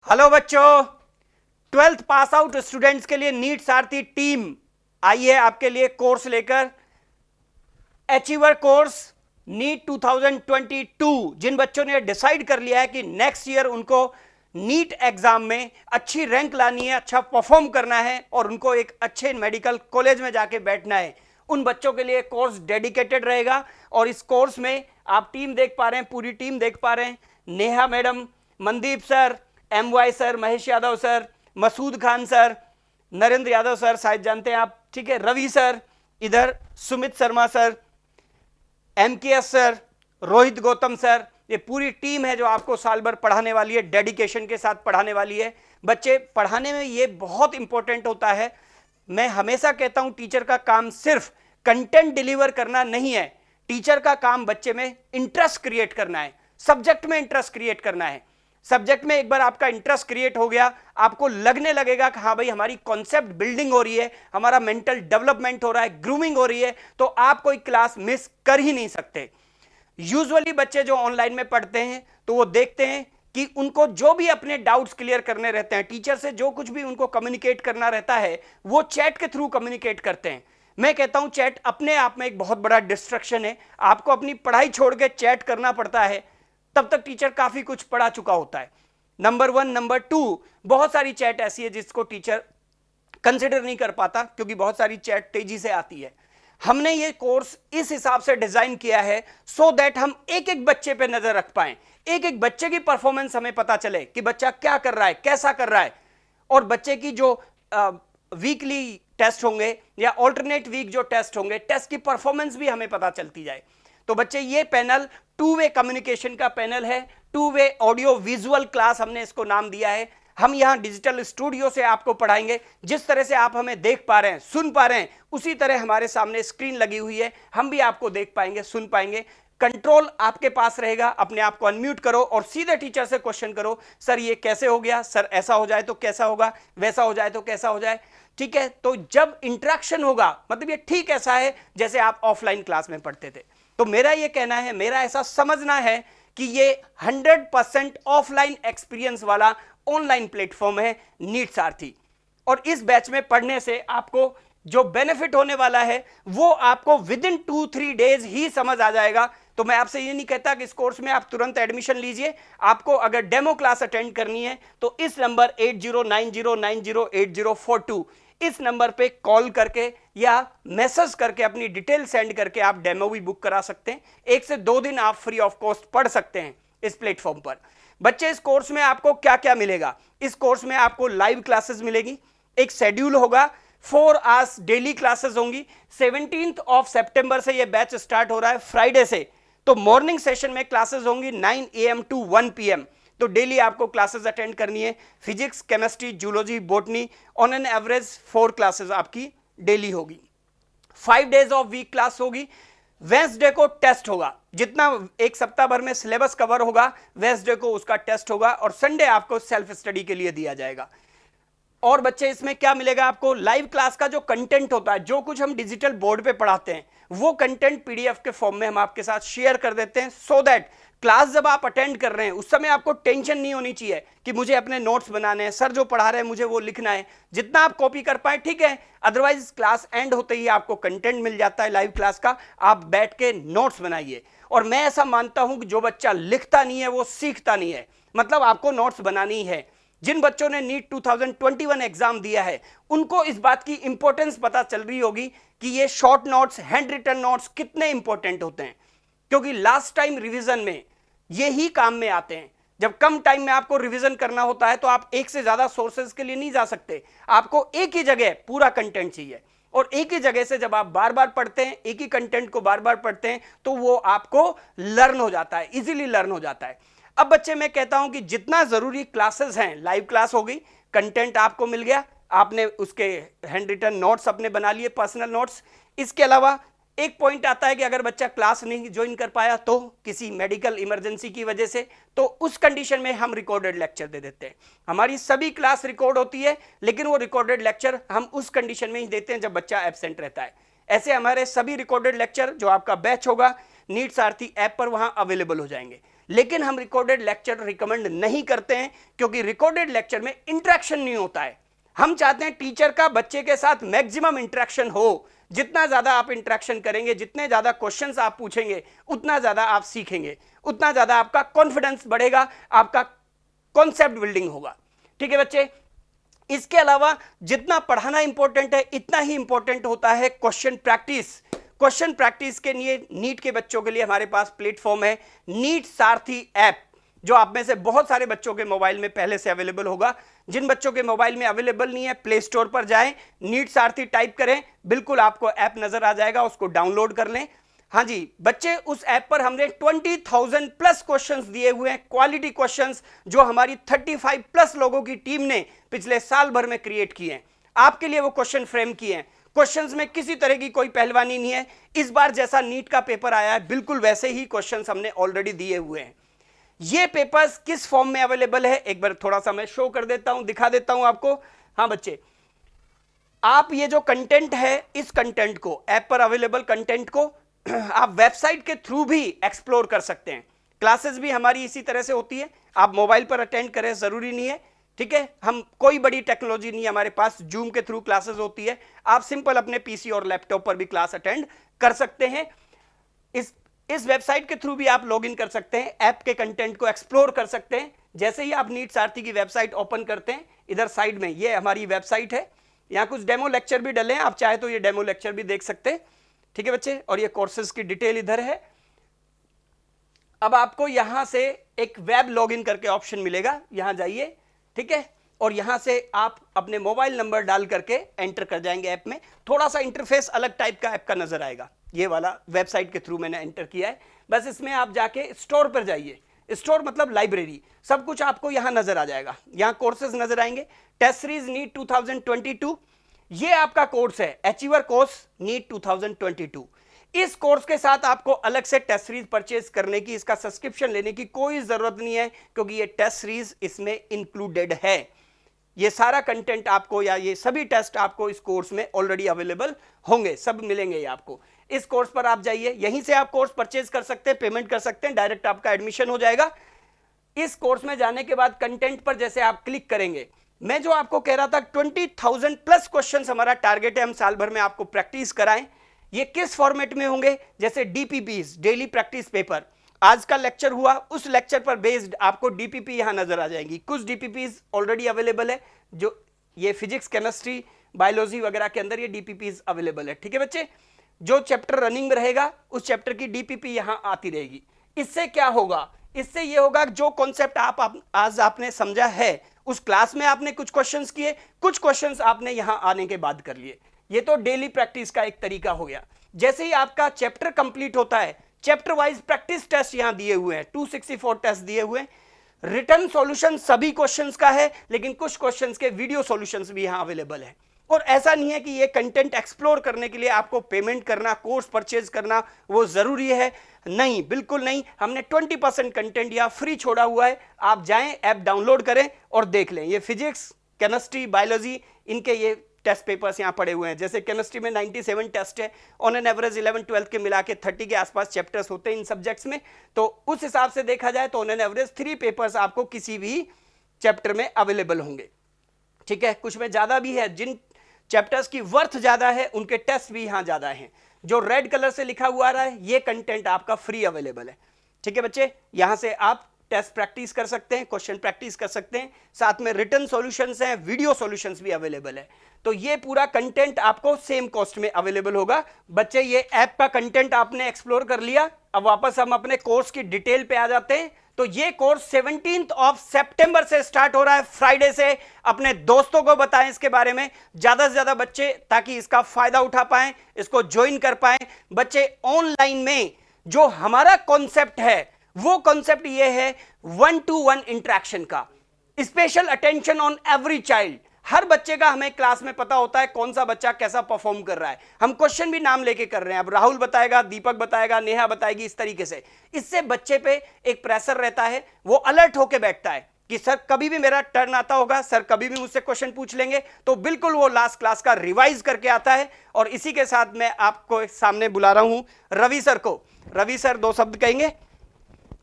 Hello बच्चों, 12th pass out students के लिए नीट सारथी टीम आई है आपके लिए कोर्स लेकर। Achiever course NEET 2022। जिन बच्चों ने डिसाइड कर लिया है कि नेक्स्ट ईयर उनको नीट एग्जाम में अच्छी रैंक लानी है, अच्छा परफॉर्म करना है और उनको एक अच्छे मेडिकल कॉलेज में जाके बैठना है, उन बच्चों के लिए कोर्स डेडिकेटेड रहेगा। और इस कोर्स में आप टीम देख पा रहे हैं, पूरी टीम देख पा रहे हैं। Neha madam, Mandeep sir, MY sir, Mahesh Yadav sir, Masood Khan sir, Narendra Yadav sir, शायद जानते हैं आप, ठीक है, रवि सर, इधर Sumit Sharma sir, MKS sir, Rohit Gautam sir, ये पूरी टीम है जो आपको साल भर पढ़ाने वाली है, डेडिकेशन के साथ पढ़ाने वाली है। बच्चे पढ़ाने में ये बहुत इंपॉर्टेंट होता है। मैं हमेशा कहता हूं टीचर का काम सिर्फ कंटेंट डिलीवर करना नहीं है, टीचर का काम बच्चे में इंटरेस्ट क्रिएट करना है, सब्जेक्ट में इंटरेस्ट क्रिएट करना है। सब्जेक्ट में एक बार आपका इंटरेस्ट क्रिएट हो गया, आपको लगने लगेगा कि हाँ भाई हमारी कॉन्सेप्ट बिल्डिंग हो रही है, हमारा मेंटल डेवलपमेंट हो रहा है, ग्रूमिंग हो रही है, तो आप कोई क्लास मिस कर ही नहीं सकते। यूजुअली बच्चे जो ऑनलाइन में पढ़ते हैं तो वो देखते हैं कि उनको जो भी अपने डाउट्स क्लियर करने रहते हैं, टीचर से जो कुछ भी उनको कम्युनिकेट करना रहता है, वो चैट के थ्रू कम्युनिकेट करते हैं। मैं कहता हूं चैट अपने आप में एक बहुत बड़ा डिस्ट्रैक्शन है। आपको अपनी पढ़ाई छोड़ के चैट करना पड़ता है, तब तक टीचर काफी कुछ पढ़ा चुका होता है। नंबर 1। नंबर 2, बहुत सारी चैट ऐसी है जिसको टीचर कंसिडर नहीं कर पाता क्योंकि बहुत सारी चैट तेजी से आती है। हमने ये कोर्स इस हिसाब से डिजाइन किया है सो दैट हम एक एक बच्चे पे नजर रख पाएं, एक एक बच्चे की परफॉर्मेंस हमें पता चले कि बच्चा क्या कर रहा है, कैसा कर रहा है। और बच्चे की जो वीकली टेस्ट होंगे या ऑल्टरनेट वीक जो टेस्ट होंगे, टेस्ट की परफॉर्मेंस भी हमें पता चलती जाए। तो बच्चे ये पैनल टू वे कम्युनिकेशन का पैनल है, two way audio visual class हमने इसको नाम दिया है। हम यहां डिजिटल स्टूडियो से आपको पढ़ाएंगे। जिस तरह से आप हमें देख पा रहे हैं, सुन पा रहे हैं, उसी तरह हमारे सामने स्क्रीन लगी हुई है, हम भी आपको देख पाएंगे, सुन पाएंगे। कंट्रोल आपके पास रहेगा। अपने आप को अनम्यूट करो और सीधे टीचर से क्वेश्चन करो, सर ये कैसे हो गया, सर ऐसा हो जाए तो कैसा होगा, वैसा हो जाए तो कैसा हो जाए। ठीक है, तो जब इंटरेक्शन होगा, मतलब ये ठीक ऐसा है जैसे आप ऑफलाइन क्लास में पढ़ते थे। तो मेरा ये कहना है, मेरा ऐसा समझना है कि ये 100% ऑफलाइन एक्सपीरियंस वाला ऑनलाइन प्लेटफॉर्म है नीट सारथी। और इस बैच में पढ़ने से आपको जो बेनिफिट होने वाला है वो आपको विद इन 2-3 डेज ही समझ आ जाएगा। तो मैं आपसे ये नहीं कहता कि इस कोर्स में आप तुरंत एडमिशन लीजिए। आपको अगर डेमो क्लास अटेंड करनी है तो इस नंबर 8090908042 इस नंबर पे कॉल करके या मैसेज करके अपनी डिटेल सेंड करके आप डेमो भी बुक करा सकते हैं। 1 से 2 दिन आप फ्री ऑफ कॉस्ट पढ़ सकते हैं इस प्लेटफॉर्म पर। बच्चे, इस कोर्स में आपको क्या क्या मिलेगा? इस कोर्स में आपको लाइव क्लासेस मिलेगी, एक शेड्यूल होगा, 4 आवर्स डेली क्लासेस होंगी। 17 सितंबर से यह बैच स्टार्ट हो रहा है, फ्राइडे से। तो मॉर्निंग सेशन में क्लासेस होंगी 9 AM to 1 PM। तो डेली आपको क्लासेस अटेंड करनी है। Physics, chemistry, zoology, botany, on an average 4 classes आपकी डेली होगी। 5 डेज ऑफ वीक क्लास होगी। वेंसडे को टेस्ट होगा, जितना एक सप्ताह भर में सिलेबस कवर होगा वेंसडे को उसका टेस्ट होगा और संडे आपको सेल्फ स्टडी के लिए दिया जाएगा। और बच्चे, इसमें क्या मिलेगा आपको? लाइव क्लास का जो कंटेंट होता है, जो कुछ हम डिजिटल बोर्ड पे पढ़ाते हैं, वो कंटेंट PDF के फॉर्म में हम आपके साथ शेयर कर देते हैं सो दैट क्लास जब आप अटेंड कर रहे हैं उस समय आपको टेंशन नहीं होनी चाहिए कि मुझे अपने नोट्स बनाने हैं, सर जो पढ़ा रहे हैं मुझे वो लिखना है। जितना आप कॉपी कर पाए ठीक है, अदरवाइज क्लास एंड होते ही आपको कंटेंट मिल जाता है लाइव क्लास का, आप बैठ के नोट्स बनाइए। और मैं ऐसा मानता हूं कि जो बच्चा लिखता नहीं है वो सीखता नहीं है, मतलब आपको नोट्स बनानी ही है। जिन बच्चों ने नीट 2021 एग्जाम दिया है उनको इस बात की इंपॉर्टेंस पता चल रही होगी कि ये short notes, hand written notes कितने इंपॉर्टेंट होते हैं, क्योंकि लास्ट टाइम रिवीजन में ये ही काम में आते हैं। जब कम टाइम में आपको रिवीजन करना होता है तो आप एक से ज्यादा सोर्सेज के लिए नहीं जा सकते, आपको एक ही जगह पूरा कंटेंट चाहिए। और एक ही जगह से जब आप बार बार पढ़ते हैं, एक ही कंटेंट को बार बार पढ़ते हैं, तो वो आपको लर्न हो जाता है, इजीली लर्न हो जाता है। अब बच्चे, मैं कहता हूं कि जितना जरूरी क्लासेस हैं, लाइव क्लास हो गई, कंटेंट आपको मिल गया, आपने उसके हैंड रिटन नोट्स अपने बना लिए, पर्सनल नोट्स। इसके अलावा एक पॉइंट आता है कि अगर बच्चा क्लास नहीं ज्वाइन कर पाया तो किसी मेडिकल इमरजेंसी की वजह से, तो उस कंडीशन में हम रिकॉर्डेड लेक्चर दे देते हैं। हमारी सभी क्लास रिकॉर्ड होती है, लेकिन वो रिकॉर्डेड लेक्चर हम उस कंडीशन में ही देते हैं जब बच्चा एब्सेंट रहता है। ऐसे हमारे सभी रिकॉर्डेड लेक्चर जो आपका बैच होगा नीट सारथी ऐप पर वहां अवेलेबल हो जाएंगे। लेकिन हम रिकॉर्डेड लेक्चर रिकमेंड नहीं करते हैं, क्योंकि रिकॉर्डेड लेक्चर में इंटरेक्शन नहीं होता है। हम चाहते हैं टीचर का बच्चे के साथ मैक्सिमम इंटरेक्शन हो। जितना ज्यादा आप इंटरेक्शन करेंगे, जितने ज्यादा क्वेश्चंस आप पूछेंगे, उतना ज्यादा आप सीखेंगे, उतना ज्यादा आपका कॉन्फिडेंस बढ़ेगा, आपका कॉन्सेप्ट बिल्डिंग होगा। ठीक है बच्चे, इसके अलावा जितना पढ़ाना इंपॉर्टेंट है, इतना ही इंपॉर्टेंट होता है क्वेश्चन प्रैक्टिस। क्वेश्चन प्रैक्टिस के लिए नीट के बच्चों के लिए हमारे पास प्लेटफॉर्म है नीट सारथी ऐप, जो आप में से बहुत सारे बच्चों के मोबाइल में पहले से अवेलेबल होगा। जिन बच्चों के मोबाइल में अवेलेबल नहीं है, प्ले स्टोर पर जाएं, नीट सारथी टाइप करें, बिल्कुल आपको ऐप नजर आ जाएगा, उसको डाउनलोड कर लें। हाँ जी बच्चे, उस ऐप पर हमने 20,000 प्लस क्वेश्चंस दिए हुए हैं, क्वालिटी क्वेश्चंस, जो हमारी 35 प्लस लोगों की टीम ने पिछले साल भर में क्रिएट किए हैं। आपके लिए वो क्वेश्चन फ्रेम किए हैं। क्वेश्चंस में किसी तरह की कोई पहलवानी नहीं है। इस बार जैसा नीट का पेपर आया है, बिल्कुल वैसे ही क्वेश्चंस हमने ऑलरेडी दिए हुए हैं। ये पेपर्स किस फॉर्म में अवेलेबल है, एक बार थोड़ा सा मैं शो कर देता हूं, दिखा देता हूं आपको। हाँ बच्चे, आप ये जो कंटेंट है, इस कंटेंट को, ऐप पर अवेलेबल कंटेंट को आप वेबसाइट के थ्रू भी एक्सप्लोर कर सकते हैं। क्लासेस भी हमारी इसी तरह से होती है, आप मोबाइल पर अटेंड करें जरूरी नहीं है। ठीक है, हम कोई बड़ी टेक्नोलॉजी नहीं है हमारे पास, जूम के थ्रू क्लासेस होती है, आप सिंपल अपने पीसी और लैपटॉप पर भी क्लास अटेंड कर सकते हैं। इस वेबसाइट के थ्रू भी आप लॉगिन कर सकते हैं, ऐप के कंटेंट को एक्सप्लोर कर सकते हैं। जैसे ही आप नीट सारथी की वेबसाइट ओपन करते हैं, इधर साइड में ये हमारी वेबसाइट है, यहाँ कुछ डेमो लेक्चर भी डले हैं, आप चाहे तो ये डेमो लेक्चर भी देख सकते हैं। ठीक है बच्चे, और ये कोर्सेज की डिटेल इधर है। अब आपको यहां से एक वेब लॉगिन करके ऑप्शन मिलेगा, यहां जाइए। ठीक है, और यहां से आप अपने मोबाइल नंबर डाल करके एंटर कर जाएंगे ऐप में। थोड़ा सा इंटरफेस अलग टाइप का ऐप का नजर आएगा, ये वाला वेबसाइट के थ्रू मैंने एंटर किया है। बस इसमें आप जाके स्टोर पर जाइए, स्टोर मतलब लाइब्रेरी, सब कुछ आपको यहां नजर आ जाएगा। यहां कोर्सेज नजर आएंगे, टेस्ट सीरीज नीट 2022, ये आपका कोर्स है अचीवर कोर्स नीट 2022। इस कोर्स के साथ आपको अलग से टेस्ट सीरीज परचेज करने की, इसका सब्सक्रिप्शन लेने की कोई जरूरत नहीं है, क्योंकि ये टेस्ट सीरीज इसमें इंक्लूडेड है। ये सारा कंटेंट आपको, या ये सभी टेस्ट आपको इस कोर्स में ऑलरेडी अवेलेबल होंगे, सब मिलेंगे ये आपको। इस कोर्स पर आप जाइए, यहीं से आप कोर्स परचेज कर सकते हैं, पेमेंट कर सकते हैं, डायरेक्ट आपका एडमिशन हो जाएगा। इस कोर्स में जाने के बाद कंटेंट पर जैसे आप क्लिक करेंगे, मैं जो आपको कह रहा था 20,000 प्लस क्वेश्चंस हमारा टारगेट है, हम साल भर में आपको प्रैक्टिस कराएं। ये किस फॉर्मेट में होंगे, जैसे डीपीपीज, डेली प्रैक्टिस पेपर, आज का लेक्चर हुआ, उस लेक्चर पर बेस्ड आपको डीपीपी यहां नजर आ जाएंगी। कुछ डीपीपीज ऑलरेडी अवेलेबल है, जो ये फिजिक्स, केमिस्ट्री, बायोलॉजी वगैरह के अंदर ये डीपीपीज अवेलेबल है। ठीक है बच्चे, जो चैप्टर रनिंग में रहेगा उस चैप्टर की डीपीपी यहां आती रहेगी। इससे क्या होगा, इससे ये होगा जो कॉन्सेप्ट आज आपने समझा है, उस क्लास में आपने कुछ क्वेश्चंस किए, कुछ क्वेश्चंस आपने यहां आने के बाद कर लिए। ये तो डेली प्रैक्टिस का एक तरीका हो गया। जैसे ही आपका चैप्टर कंप्लीट होता है, चैप्टर वाइज प्रैक्टिस टेस्ट यहां दिए हुए हैं, 264 टेस्ट दिए हुए हैं। रिटर्न सॉल्यूशन सभी क्वेश्चंस का है, लेकिन कुछ क्वेश्चंस के वीडियो सॉल्यूशंस भी यहां अवेलेबल है। और ऐसा नहीं है कि ये कंटेंट एक्सप्लोर करने के लिए आपको पेमेंट करना, कोर्स परचेज करना वो जरूरी है, नहीं, बिल्कुल नहीं। हमने 20% कंटेंट यहाँ फ्री छोड़ा हुआ है, आप जाएं, ऐप डाउनलोड करें और देख लें। ये फिजिक्स, केमिस्ट्री, बायोलॉजी, इनके ये टेस्ट पेपर्स यहाँ पड़े हुए हैं। जैसे केमिस्ट्री में 97 टेस्ट है, ऑन एन एवरेज 11-12 के मिला के 30 के आसपास चैप्टर्स होते हैं इन सब्जेक्ट्स में, तो उस हिसाब से देखा जाए तो ऑन एन एवरेज 3 पेपर्स आपको किसी भी चैप्टर में अवेलेबल होंगे। ठीक है, कुछ में ज्यादा भी है, जिन चैप्टर्स की वर्थ ज्यादा है उनके टेस्ट भी यहां ज्यादा हैं। जो रेड कलर से लिखा हुआ आ रहा है, ये कंटेंट आपका फ्री अवेलेबल है। ठीक है बच्चे, यहां से आप टेस्ट प्रैक्टिस कर सकते हैं, क्वेश्चन प्रैक्टिस कर सकते हैं, साथ में रिटर्न सॉल्यूशंस हैं, वीडियो सॉल्यूशंस भी अवेलेबल है। तो ये पूरा कंटेंट आपको सेम कॉस्ट में अवेलेबल होगा। बच्चे, ये ऐप का कंटेंट आपने एक्सप्लोर कर लिया, अब वापस हम अपने कोर्स की डिटेल पे आ जाते हैं। तो ये कोर्स 17 सितंबर से स्टार्ट हो रहा है, फ्राइडे से। अपने दोस्तों को बताएं इसके बारे में, ज्यादा से ज्यादा बच्चे, ताकि इसका फायदा उठा पाएं, इसको ज्वाइन कर पाएं। बच्चे, ऑनलाइन में जो हमारा कॉन्सेप्ट है, वो कॉन्सेप्ट ये है 1-to-1 इंटरेक्शन का, special attention on every child. हर बच्चे का हमें क्लास में पता होता है कौन सा बच्चा कैसा परफॉर्म कर रहा है। हम क्वेश्चन भी नाम लेके कर रहे हैं, अब राहुल बताएगा, दीपक बताएगा, नेहा बताएगी, इस तरीके से। इससे बच्चे पे एक प्रेशर रहता है, वो अलर्ट होके बैठता है कि सर कभी भी मेरा टर्न आता होगा, सर कभी भी मुझसे क्वेश्चन पूछ लेंगे, तो बिल्कुल वो लास्ट क्लास का रिवाइज करके आता है। और इसी के साथ मैं आपको सामने बुला रहा हूं रवि सर को। रवि सर 2 शब्द कहेंगे।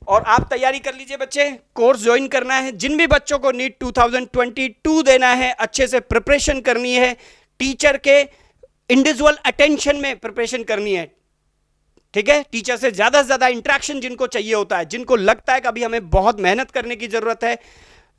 और आप तैयारी कर लीजिए बच्चे, कोर्स ज्वाइन करना है। जिन भी बच्चों को नीट 2022 देना है, अच्छे से प्रिपरेशन करनी है, टीचर के इंडिविजुअल अटेंशन में प्रिपरेशन करनी है, ठीक है। टीचर से ज्यादा इंटरेक्शन जिनको चाहिए होता है, जिनको लगता है कि अभी हमें बहुत मेहनत करने की जरूरत है,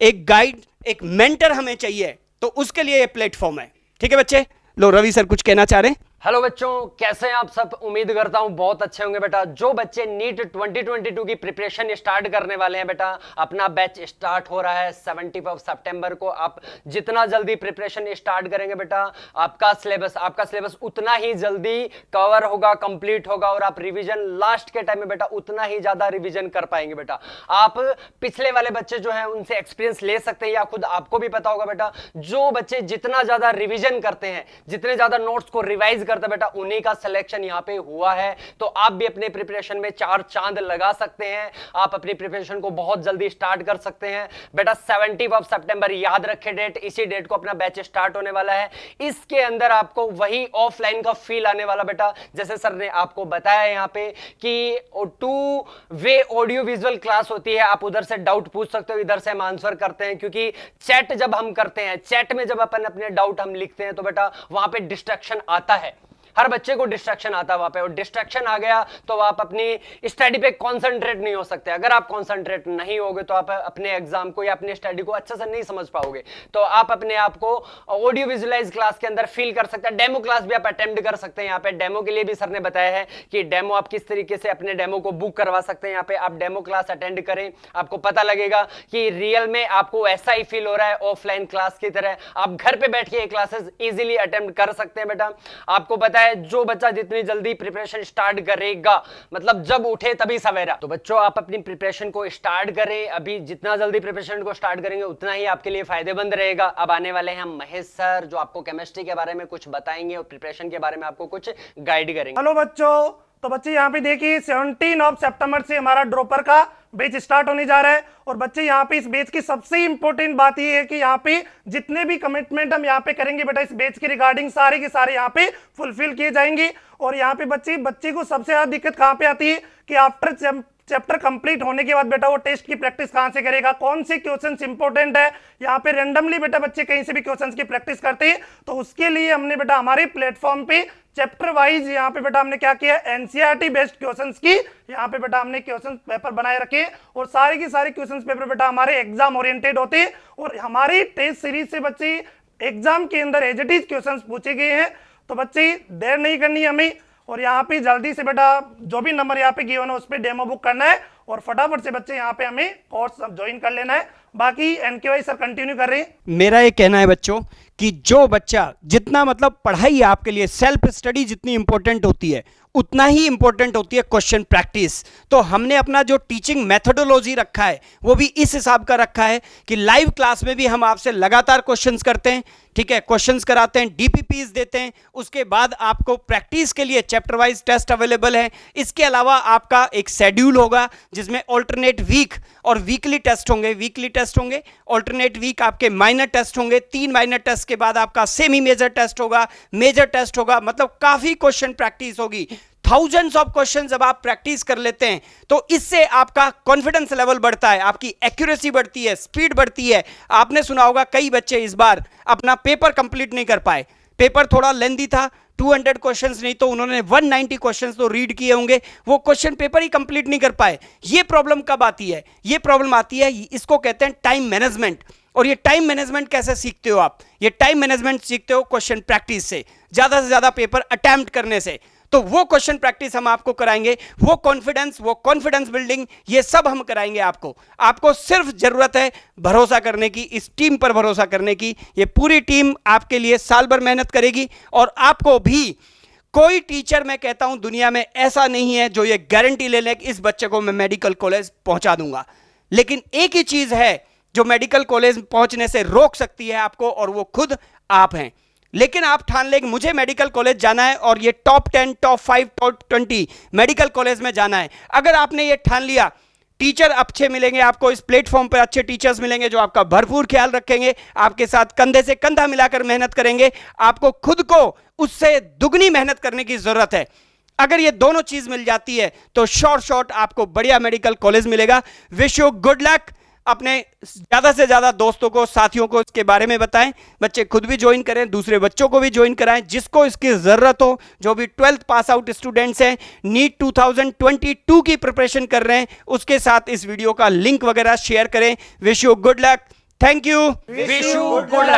एक गाइड, एक मेंटर हमें चाहिए, तो उसके लिए ये प्लेटफॉर्म है, ठीक है बच्चे। लो रवि सर कुछ कहना चाह रहे हैं। हेलो बच्चों, कैसे हैं आप सब? उम्मीद करता हूं बहुत अच्छे होंगे बेटा। जो बच्चे नीट 2022 की प्रिपरेशन स्टार्ट करने वाले हैं बेटा, अपना बैच स्टार्ट हो रहा है 17 सितंबर को। आप जितना जल्दी प्रिपरेशन स्टार्ट करेंगे बेटा, आपका सिलेबस उतना ही जल्दी कवर होगा, कंप्लीट होगा, और आप रिवीजन लास्ट के टाइम में बेटा उतना ही ज्यादा रिवीजन कर पाएंगे बेटा। आप पिछले वाले बच्चे जो हैं उनसे एक्सपीरियंस ले सकते हैं, या खुद आपको भी पता होगा बेटा, जो बच्चे जितना ज्यादा रिवीजन करते हैं, जितने ज्यादा नोट्स को रिवाइज करते बेटा, उन्हीं का सिलेक्शन यहां पे हुआ है। तो आप भी अपने प्रिपरेशन में 4 चांद लगा सकते हैं, आप अपनी प्रिपरेशन को बहुत जल्दी स्टार्ट कर सकते हैं बेटा। 17 सितंबर याद रखें डेट, इसी डेट को अपना बैच स्टार्ट होने वाला है। इसके अंदर आपको वही ऑफलाइन का फील आने वाला बेटा, जैसे सर ने आपको बताया यहां पे कि 2 वे ऑडियो विजुअल क्लास होती है। आप उधर से डाउट पूछ सकते हो, इधर से हम आंसर करते हैं, क्योंकि चैट जब हम करते हैं, चैट में जब अपन अपने डाउट हम लिखते हैं, तो बेटा वहां पे डिस्ट्रैक्शन आता है, हर बच्चे को डिस्ट्रैक्शन आता है वहां पे, और डिस्ट्रैक्शन आ गया तो आप अपनी स्टडी पे कंसंट्रेट नहीं हो सकते। अगर आप कंसंट्रेट नहीं होगे तो आप अपने एग्जाम को या अपनी स्टडी को अच्छे से नहीं समझ पाओगे। तो आप अपने आप को ऑडियो विजुअलाइज क्लास के अंदर फील कर सकते हैं। डेमो क्लास भी आप अटेम्प्ट कर सकते हैं। यहाँ पे डेमो के लिए भी सर ने बताया है कि डेमो आप किस तरीके से अपने डेमो को बुक करवा सकते हैं। यहाँ पे आप डेमो क्लास अटेंड करें, आपको पता लगेगा कि रियल में आपको ऐसा ही फील हो रहा है ऑफलाइन क्लास की तरह। आप घर पे बैठ के ये क्लासेस इजीली अटेम्प्ट कर सकते हैं बेटा। आपको पता है जो बच्चा जितनी जल्दी प्रिपरेशन स्टार्ट करेगा, मतलब जब उठे तभी सवेरा, तो बच्चों आप अपनी प्रिपरेशन को स्टार्ट करें। अभी जितना जल्दी प्रिपरेशन को स्टार्ट करेंगे उतना ही आपके लिए फायदेमंद रहेगा। अब आने वाले हैं हम महेश सर, जो आपको केमिस्ट्री के बारे में कुछ बताएंगे और प्रिपरेशन के बारे में आपको कुछ गाइड करेंगे। हेलो बच्चों, तो बच्चे यहाँ पे देखिए 17 सितंबर से हमारा ड्रॉपर का बैच स्टार्ट होने जा रहा है। और बच्चे यहाँ पे इस बैच की सबसे इंपॉर्टेंट बात ये है कि यहाँ पे जितने भी कमिटमेंट हम यहाँ पे करेंगे बेटा इस बैच के रिगार्डिंग, सारे के सारे यहाँ पे फुलफिल किए जाएंगे। और यहाँ पे बच्चे को सबसे ज्यादा दिक्कत कहाँ पे आती है कि आफ्टर चैप्टर कंप्लीट होने के बाद बेटा वो टेस्ट की प्रैक्टिस कहां से करेगा, कौन से क्वेश्चंस इंपॉर्टेंट है। यहाँ पे रैंडमली बेटा बच्चे कहीं से भी क्वेश्चंस की प्रैक्टिस करते हैं। तो उसके लिए हमने बेटा हमारे प्लेटफॉर्म पे चैप्टर वाइज यहाँ पे बेटा हमने क्या किया, एनसीईआरटी बेस्ड क्वेश्चंस की यहाँ पे बेटा हमने क्वेश्चन पेपर बनाए रखे। और सारे के सारे क्वेश्चन पेपर बेटा हमारे एग्जाम ओरिएंटेड होते हैं। और हमारी टेस्ट सीरीज से बच्चे एग्जाम के अंदर एज इट इज क्वेश्चन पूछे गए हैं। तो बच्चे देर नहीं करनी हमें, और यहाँ पे जल्दी से बेटा जो भी नंबर यहाँ पे गिवन है उस पर डेमो बुक करना है, और फटाफट से बच्चे यहाँ पे हमें कोर्स ज्वाइन कर लेना है। बाकी एनके सर कंटिन्यू कर रहे हैं। मेरा ये कहना है बच्चों कि जो बच्चा जितना मतलब पढ़ाई आपके लिए सेल्फ स्टडी जितनी इंपॉर्टेंट होती है, उतना ही इंपॉर्टेंट होती है क्वेश्चन प्रैक्टिस। तो हमने अपना जो टीचिंग मेथोडोलॉजी रखा है वो भी इस हिसाब का रखा है कि लाइव क्लास में भी हम आपसे लगातार क्वेश्चंस करते हैं, ठीक है, क्वेश्चंस कराते हैं, डीपीपीज देते हैं। उसके बाद आपको प्रैक्टिस के लिए चैप्टर वाइज टेस्ट अवेलेबल है। इसके अलावा आपका एक शेड्यूल होगा जिसमें ऑल्टरनेट वीक और वीकली टेस्ट होंगे, ऑल्टरनेट वीक आपके माइनर टेस्ट होंगे, 3 माइनर टेस्ट के बाद आपका सेमी मेजर टेस्ट होगा, मेजर टेस्ट होगा, मतलब काफी क्वेश्चन प्रैक्टिस होगी। थाउजेंड्स ऑफ क्वेश्चन जब आप प्रैक्टिस कर लेते हैं तो इससे आपका कॉन्फिडेंस लेवल बढ़ता है, आपकी एक्यूरेसी बढ़ती है, स्पीड बढ़ती है। आपने सुना होगा कई बच्चे इस बार अपना पेपर कंप्लीट नहीं कर पाए, पेपर थोड़ा लेंदी था, 200 क्वेश्चंस नहीं तो उन्होंने 190 क्वेश्चंस तो रीड किए होंगे, वो क्वेश्चन पेपर ही कंप्लीट नहीं कर पाए। ये प्रॉब्लम कब आती है? ये प्रॉब्लम आती है, इसको कहते हैं टाइम मैनेजमेंट। और ये टाइम मैनेजमेंट कैसे सीखते हो आप? ये टाइम मैनेजमेंट सीखते हो क्वेश्चन प्रैक्टिस से, ज्यादा से ज्यादा पेपर अटेम्प्ट करने से। तो वो क्वेश्चन प्रैक्टिस हम आपको कराएंगे, वो कॉन्फिडेंस बिल्डिंग, ये सब हम कराएंगे आपको सिर्फ जरूरत है भरोसा करने की, इस टीम पर भरोसा करने की। ये पूरी टीम आपके लिए साल भर मेहनत करेगी। और आपको भी कोई टीचर, मैं कहता हूं दुनिया में ऐसा नहीं है जो ये गारंटी ले ले कि इस बच्चे को मैं मेडिकल कॉलेज पहुंचा दूंगा। लेकिन एक ही चीज है जो मेडिकल कॉलेज पहुंचने से रोक सकती है आपको, और वो खुद आप हैं। लेकिन आप ठान ले कि मुझे मेडिकल कॉलेज जाना है और ये top 10, top 5, top 20 medical college में जाना है। अगर आपने ये ठान लिया, टीचर अच्छे मिलेंगे आपको, इस प्लेटफॉर्म पर अच्छे टीचर्स मिलेंगे जो आपका भरपूर ख्याल रखेंगे, आपके साथ कंधे से कंधा मिलाकर मेहनत करेंगे। आपको खुद को उससे दुगनी मेहनत करने की जरूरत है। अगर ये दोनों चीज मिल जाती है तो शॉर्ट आपको बढ़िया मेडिकल कॉलेज मिलेगा। Wish you good luck. अपने ज्यादा से ज्यादा दोस्तों को, साथियों को इसके बारे में बताएं। बच्चे खुद भी ज्वाइन करें, दूसरे बच्चों को भी ज्वाइन कराएं जिसको इसकी जरूरत हो। जो भी 12th पास आउट स्टूडेंट्स हैं, नीट 2022 की प्रिपरेशन कर रहे हैं, उसके साथ इस वीडियो का लिंक वगैरह शेयर करें। Wish you good luck. Thank you. Wish you good luck.